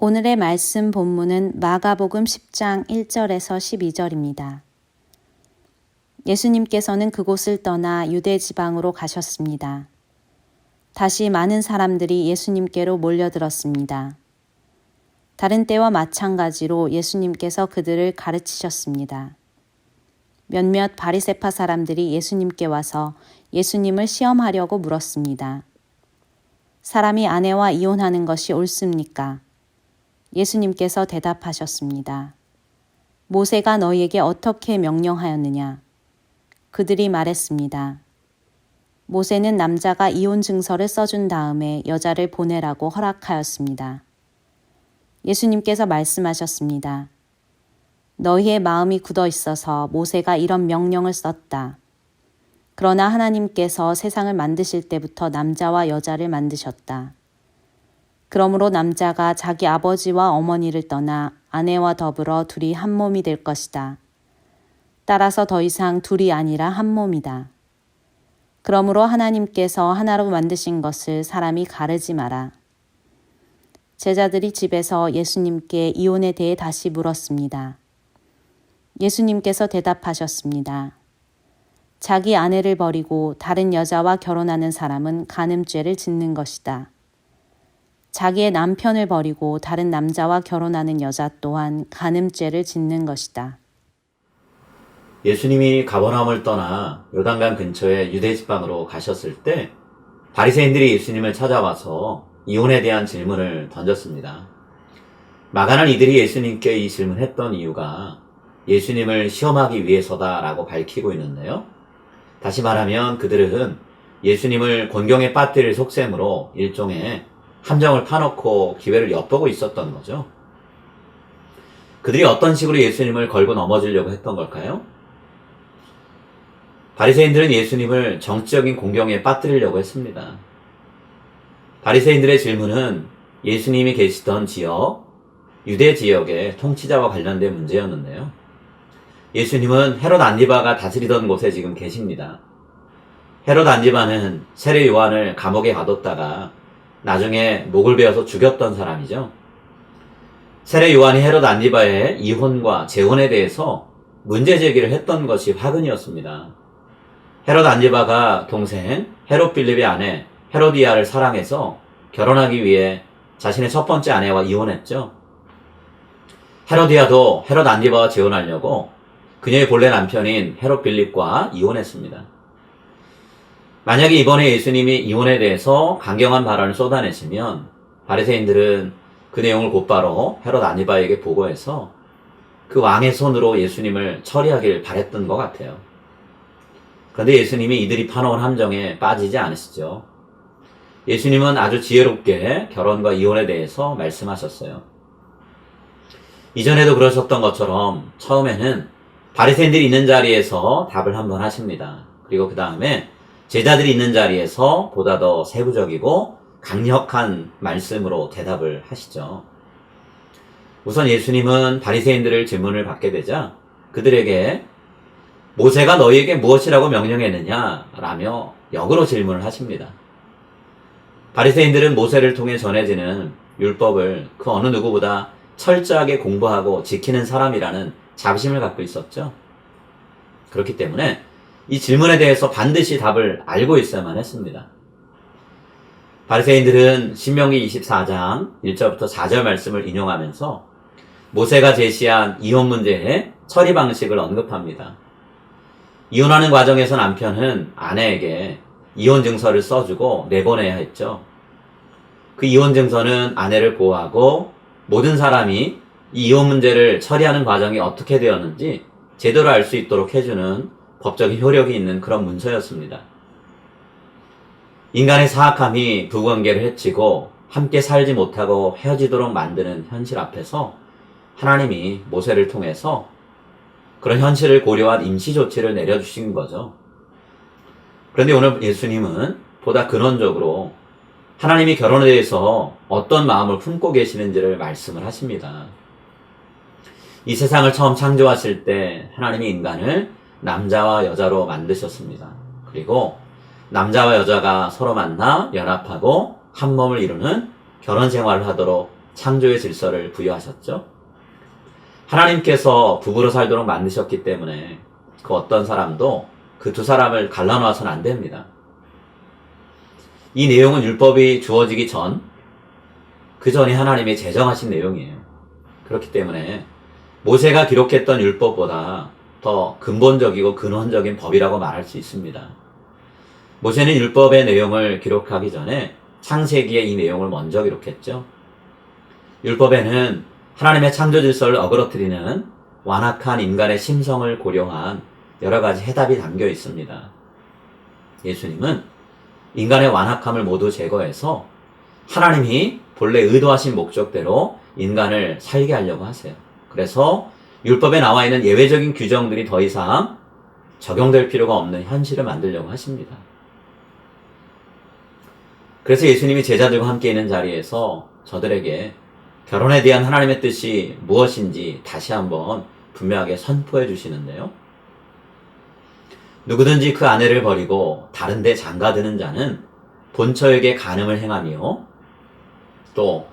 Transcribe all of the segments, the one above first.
오늘의 말씀 본문은 마가복음 10장 1절에서 12절입니다. 예수님께서는 그곳을 떠나 유대 지방으로 가셨습니다. 다시 많은 사람들이 예수님께로 몰려들었습니다. 다른 때와 마찬가지로 예수님께서 그들을 가르치셨습니다. 몇몇 바리새파 사람들이 예수님께 와서 예수님을 시험하려고 물었습니다. 사람이 아내와 이혼하는 것이 옳습니까? 예수님께서 대답하셨습니다. 모세가 너희에게 어떻게 명령하였느냐? 그들이 말했습니다. 모세는 남자가 이혼 증서를 써준 다음에 여자를 보내라고 허락하였습니다. 예수님께서 말씀하셨습니다. 너희의 마음이 굳어 있어서 모세가 이런 명령을 썼다. 그러나 하나님께서 세상을 만드실 때부터 남자와 여자를 만드셨다. 그러므로 남자가 자기 아버지와 어머니를 떠나 아내와 더불어 둘이 한 몸이 될 것이다. 따라서 더 이상 둘이 아니라 한 몸이다. 그러므로 하나님께서 하나로 만드신 것을 사람이 가르지 마라. 제자들이 집에서 예수님께 이혼에 대해 다시 물었습니다. 예수님께서 대답하셨습니다. 자기 아내를 버리고 다른 여자와 결혼하는 사람은 간음죄를 짓는 것이다. 자기의 남편을 버리고 다른 남자와 결혼하는 여자 또한 간음죄를 짓는 것이다. 예수님이 가버나움을 떠나 요단강 근처의 유대 지방으로 가셨을 때 바리새인들이 예수님을 찾아와서 이혼에 대한 질문을 던졌습니다. 마가는 이들이 예수님께 이 질문했던 이유가 예수님을 시험하기 위해서다라고 밝히고 있는데요. 다시 말하면 그들은 예수님을 곤경에 빠뜨릴 속셈으로 일종의 함정을 파놓고 기회를 엿보고 있었던 거죠. 그들이 어떤 식으로 예수님을 걸고 넘어지려고 했던 걸까요? 바리새인들은 예수님을 정치적인 공경에 빠뜨리려고 했습니다. 바리새인들의 질문은 예수님이 계시던 지역, 유대 지역의 통치자와 관련된 문제였는데요. 예수님은 헤롯 안디바가 다스리던 곳에 지금 계십니다. 헤롯 안디바는 세례 요한을 감옥에 가뒀다가 나중에 목을 베어서 죽였던 사람이죠. 세례 요한이 헤롯 안디바의 이혼과 재혼에 대해서 문제 제기를 했던 것이 화근이었습니다. 헤롯 안디바가 동생 헤롯 빌립의 아내 헤로디아를 사랑해서 결혼하기 위해 자신의 첫 번째 아내와 이혼했죠. 헤로디아도 헤롯 안디바와 재혼하려고 그녀의 본래 남편인 헤롯 빌립과 이혼했습니다. 만약에 이번에 예수님이 이혼에 대해서 강경한 발언을 쏟아내시면 바리새인들은 그 내용을 곧바로 헤롯 안디바에게 보고해서 그 왕의 손으로 예수님을 처리하길 바랬던 것 같아요. 그런데 예수님이 이들이 파놓은 함정에 빠지지 않으시죠. 예수님은 아주 지혜롭게 결혼과 이혼에 대해서 말씀하셨어요. 이전에도 그러셨던 것처럼 처음에는 바리새인들이 있는 자리에서 답을 한번 하십니다. 그리고 그 다음에 제자들이 있는 자리에서 보다 더 세부적이고 강력한 말씀으로 대답을 하시죠. 우선 예수님은 바리새인들을 질문을 받게 되자 그들에게 모세가 너희에게 무엇이라고 명령했느냐 라며 역으로 질문을 하십니다. 바리새인들은 모세를 통해 전해지는 율법을 그 어느 누구보다 철저하게 공부하고 지키는 사람이라는 자부심을 갖고 있었죠. 그렇기 때문에 이 질문에 대해서 반드시 답을 알고 있어야만 했습니다. 바리새인들은 신명기 24장 1절부터 4절 말씀을 인용하면서 모세가 제시한 이혼 문제의 처리 방식을 언급합니다. 이혼하는 과정에서 남편은 아내에게 이혼 증서를 써주고 내보내야 했죠. 그 이혼 증서는 아내를 보호하고 모든 사람이 이 이혼 문제를 처리하는 과정이 어떻게 되었는지 제대로 알 수 있도록 해주는 법적인 효력이 있는 그런 문서였습니다. 인간의 사악함이 부부관계를 해치고 함께 살지 못하고 헤어지도록 만드는 현실 앞에서 하나님이 모세를 통해서 그런 현실을 고려한 임시조치를 내려주신 거죠. 그런데 오늘 예수님은 보다 근원적으로 하나님이 결혼에 대해서 어떤 마음을 품고 계시는지를 말씀을 하십니다. 이 세상을 처음 창조하실 때 하나님이 인간을 남자와 여자로 만드셨습니다. 그리고 남자와 여자가 서로 만나 연합하고 한 몸을 이루는 결혼 생활을 하도록 창조의 질서를 부여하셨죠. 하나님께서 부부로 살도록 만드셨기 때문에 그 어떤 사람도 그 두 사람을 갈라놓아서는 안 됩니다. 이 내용은 율법이 주어지기 그 전에 하나님이 제정하신 내용이에요. 그렇기 때문에 모세가 기록했던 율법보다 더 근본적이고 근원적인 법이라고 말할 수 있습니다. 모세는 율법의 내용을 기록하기 전에 창세기에 이 내용을 먼저 기록했죠. 율법에는 하나님의 창조 질서를 어그러뜨리는 완악한 인간의 심성을 고려한 여러 가지 해답이 담겨 있습니다. 예수님은 인간의 완악함을 모두 제거해서 하나님이 본래 의도하신 목적대로 인간을 살게 하려고 하세요. 그래서 율법에 나와 있는 예외적인 규정들이 더 이상 적용될 필요가 없는 현실을 만들려고 하십니다. 그래서 예수님이 제자들과 함께 있는 자리에서 저들에게 결혼에 대한 하나님의 뜻이 무엇인지 다시 한번 분명하게 선포해 주시는데요. 누구든지 그 아내를 버리고 다른 데 장가드는 자는 본처에게 간음을 행하며 또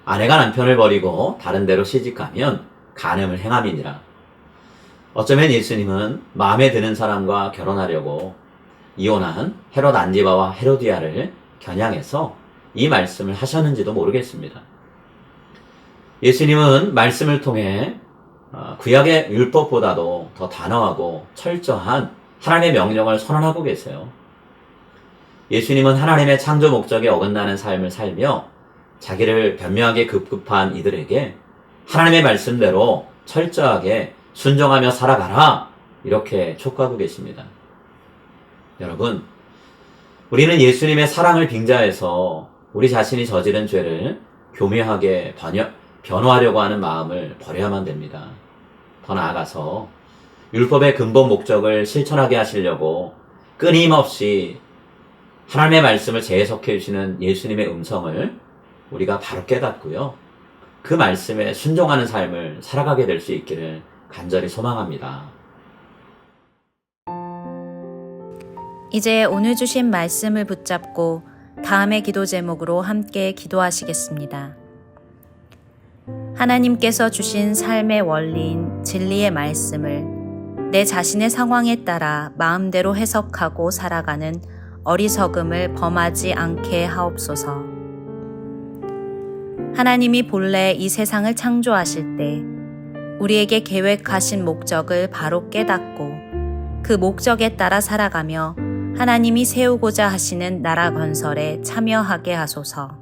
아내가 남편을 버리고 다른 데로 시집가면 간음을 행함이니라. 어쩌면 예수님은 마음에 드는 사람과 결혼하려고 이혼한 헤롯 안디바와 헤로디아를 겨냥해서 이 말씀을 하셨는지도 모르겠습니다. 예수님은 말씀을 통해 구약의 율법보다도 더 단호하고 철저한 하나님의 명령을 선언하고 계세요. 예수님은 하나님의 창조 목적에 어긋나는 삶을 살며 자기를 변명하게 급급한 이들에게 하나님의 말씀대로 철저하게 순종하며 살아가라, 이렇게 촉구하고 계십니다. 여러분, 우리는 예수님의 사랑을 빙자해서 우리 자신이 저지른 죄를 교묘하게 변호하려고 하는 마음을 버려야만 됩니다. 더 나아가서 율법의 근본 목적을 실천하게 하시려고 끊임없이 하나님의 말씀을 재해석해 주시는 예수님의 음성을 우리가 바로 깨닫고요, 그 말씀에 순종하는 삶을 살아가게 될 수 있기를 간절히 소망합니다. 이제 오늘 주신 말씀을 붙잡고 다음의 기도 제목으로 함께 기도하시겠습니다. 하나님께서 주신 삶의 원리인 진리의 말씀을 내 자신의 상황에 따라 마음대로 해석하고 살아가는 어리석음을 범하지 않게 하옵소서. 하나님이 본래 이 세상을 창조하실 때 우리에게 계획하신 목적을 바로 깨닫고 그 목적에 따라 살아가며 하나님이 세우고자 하시는 나라 건설에 참여하게 하소서.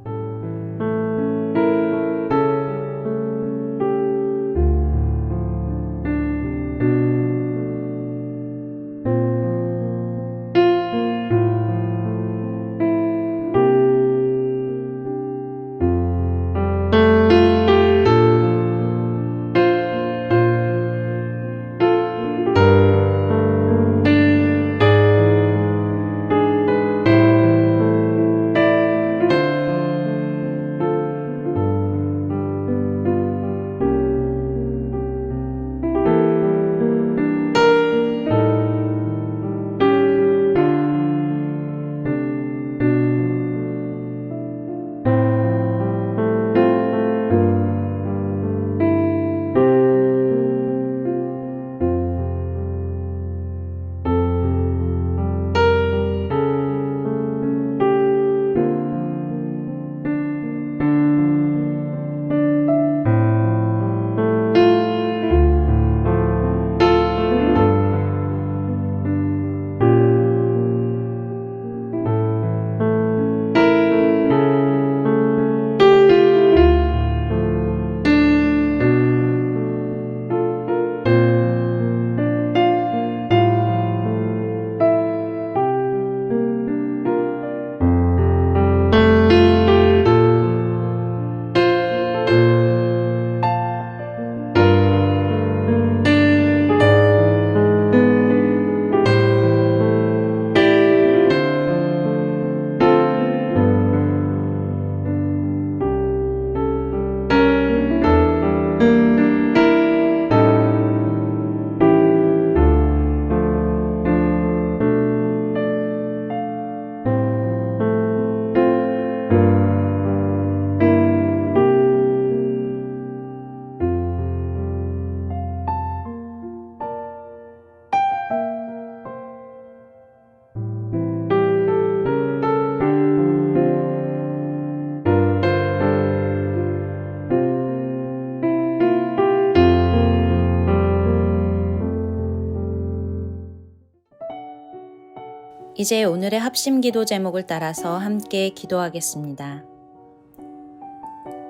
이제 오늘의 합심 기도 제목을 따라서 함께 기도하겠습니다.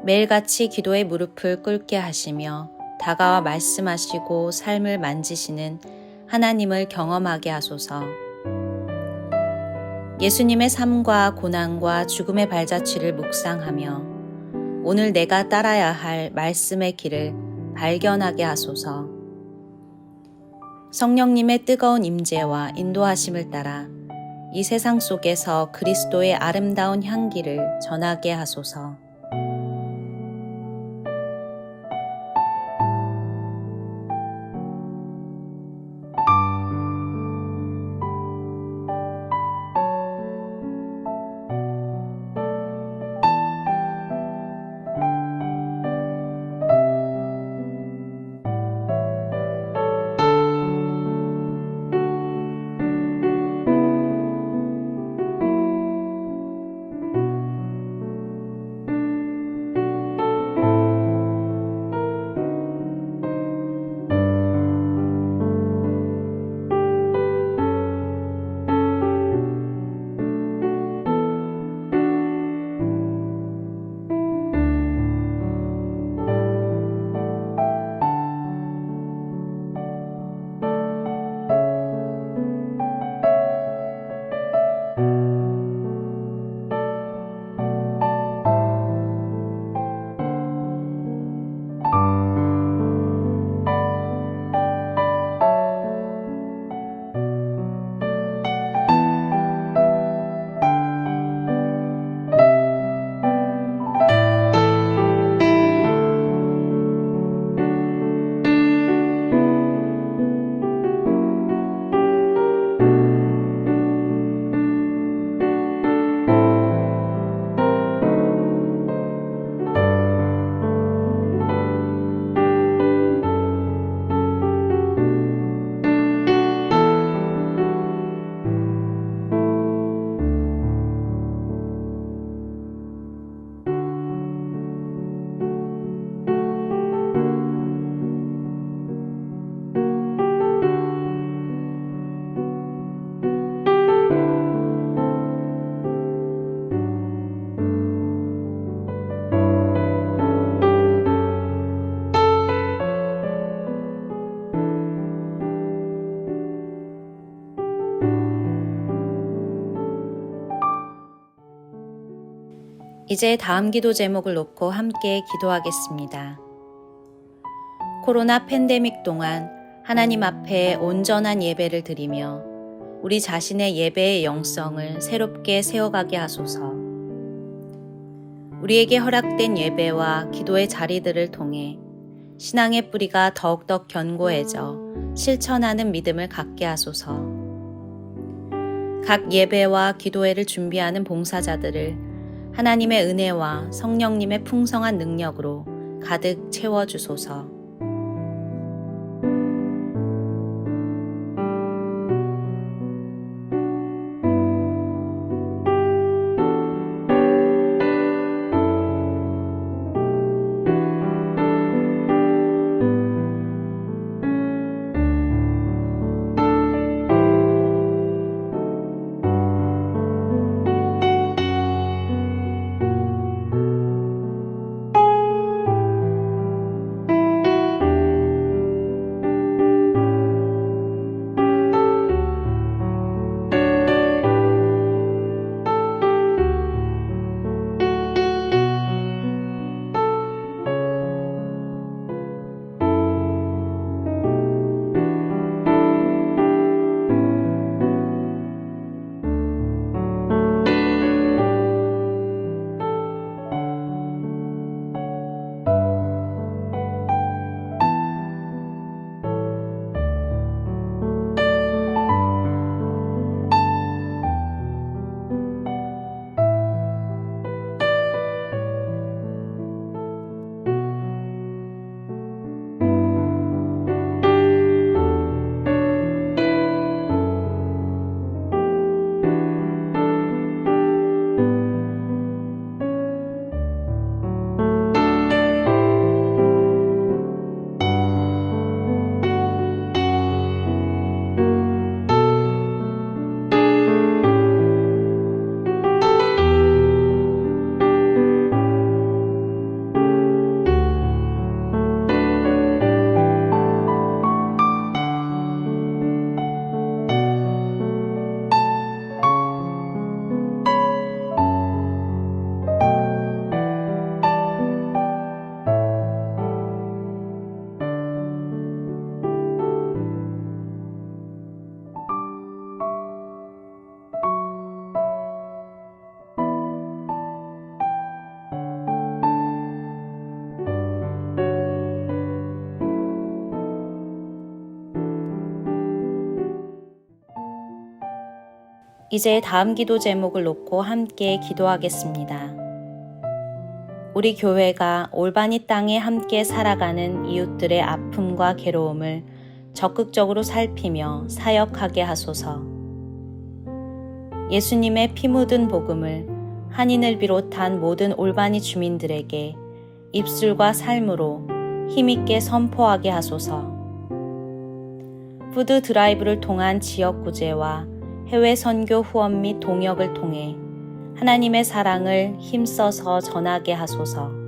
매일같이 기도의 무릎을 꿇게 하시며 다가와 말씀하시고 삶을 만지시는 하나님을 경험하게 하소서. 예수님의 삶과 고난과 죽음의 발자취를 묵상하며 오늘 내가 따라야 할 말씀의 길을 발견하게 하소서. 성령님의 뜨거운 임재와 인도하심을 따라 이 세상 속에서 그리스도의 아름다운 향기를 전하게 하소서. 이제 다음 기도 제목을 놓고 함께 기도하겠습니다. 코로나 팬데믹 동안 하나님 앞에 온전한 예배를 드리며 우리 자신의 예배의 영성을 새롭게 세워가게 하소서. 우리에게 허락된 예배와 기도의 자리들을 통해 신앙의 뿌리가 더욱더 견고해져 실천하는 믿음을 갖게 하소서. 각 예배와 기도회를 준비하는 봉사자들을 하나님의 은혜와 성령님의 풍성한 능력으로 가득 채워주소서. 이제 다음 기도 제목을 놓고 함께 기도하겠습니다. 우리 교회가 올바니 땅에 함께 살아가는 이웃들의 아픔과 괴로움을 적극적으로 살피며 사역하게 하소서. 예수님의 피 묻은 복음을 한인을 비롯한 모든 올바니 주민들에게 입술과 삶으로 힘있게 선포하게 하소서. 푸드 드라이브를 통한 지역 구제와 해외 선교 후원 및 동역을 통해 하나님의 사랑을 힘써서 전하게 하소서.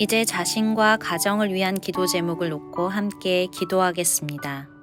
이제 자신과 가정을 위한 기도 제목을 놓고 함께 기도하겠습니다.